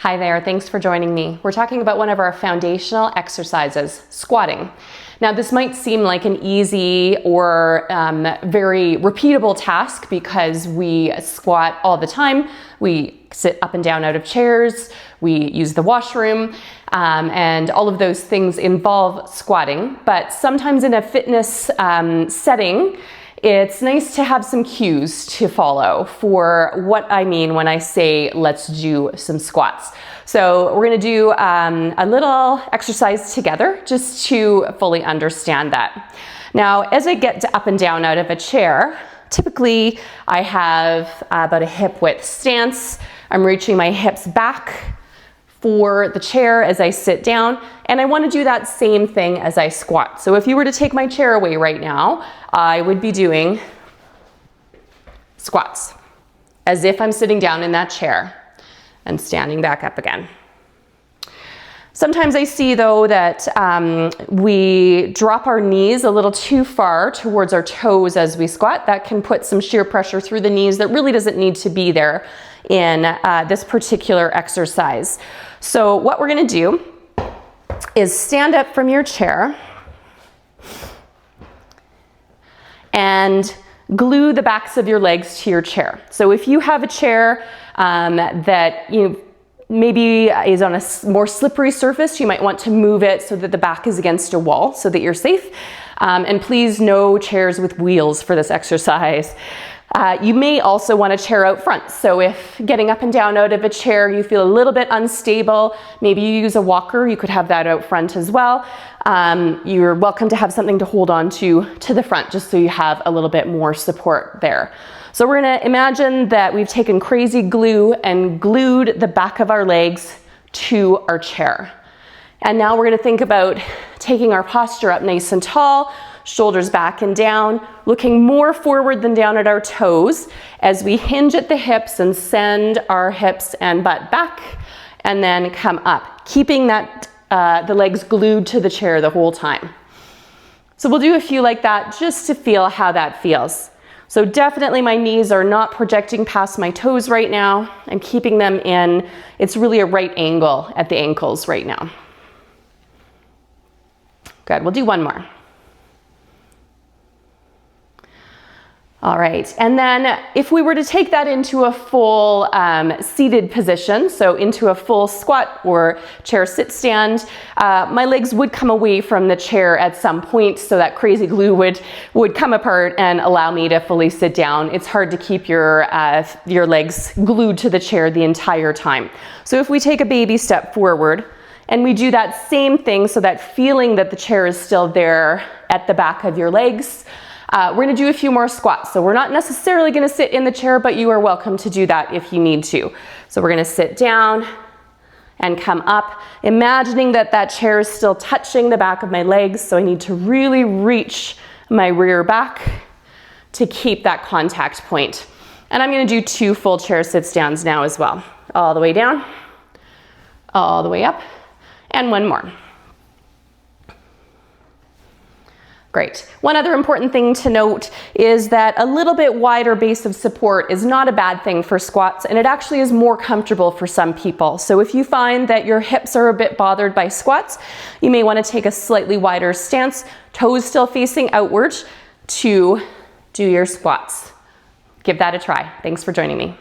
Hi there, thanks for joining me. We're talking about one of our foundational exercises, squatting. Now this might seem like an easy or very repeatable task because we squat all the time. We sit up and down out of chairs, we use the washroom, and all of those things involve squatting. But sometimes in a fitness setting, it's nice to have some cues to follow for what I mean when I say let's do some squats. So we're gonna do a little exercise together just to fully understand that. Now, as I get up and down out of a chair, typically I have about a hip width stance. I'm reaching my hips back for the chair as I sit down, and I want to do that same thing as I squat. So if you were to take my chair away right now, I would be doing squats as if I'm sitting down in that chair and standing back up again. Sometimes I see though that we drop our knees a little too far towards our toes as we squat. That can put some shear pressure through the knees that really doesn't need to be there in this particular exercise. So what we're gonna do is stand up from your chair and glue the backs of your legs to your chair. So if you have a chair that maybe is on a more slippery surface, you might want to move it so that the back is against a wall so that you're safe. And please, no chairs with wheels for this exercise. You may also want a chair out front. So if getting up and down out of a chair, you feel a little bit unstable, maybe you use a walker, you could have that out front as well. You're welcome to have something to hold on to the front, just so you have a little bit more support there. So we're gonna imagine that we've taken crazy glue and glued the back of our legs to our chair. And now we're gonna think about taking our posture up nice and tall, shoulders back and down, looking more forward than down at our toes as we hinge at the hips and send our hips and butt back and then come up, keeping that the legs glued to the chair the whole time. So we'll do a few like that just to feel how that feels. So definitely my knees are not projecting past my toes right now and keeping them in. It's really a right angle at the ankles right now. Good, we'll do one more. All right, and then if we were to take that into a full seated position, so into a full squat or chair sit stand, my legs would come away from the chair at some point, so that crazy glue would come apart and allow me to fully sit down. It's hard to keep your legs glued to the chair the entire time. So if we take a baby step forward, and we do that same thing, so that feeling that the chair is still there at the back of your legs, we're gonna do a few more squats. So we're not necessarily gonna sit in the chair, but you are welcome to do that if you need to. So we're gonna sit down and come up, imagining that that chair is still touching the back of my legs. So I need to really reach my rear back to keep that contact point. And I'm gonna do 2 full chair sit stands now as well. All the way down, all the way up, and one more. Great. One other important thing to note is that a little bit wider base of support is not a bad thing for squats, and it actually is more comfortable for some people. So if you find that your hips are a bit bothered by squats, you may want to take a slightly wider stance, toes still facing outward, to do your squats. Give that a try. Thanks for joining me.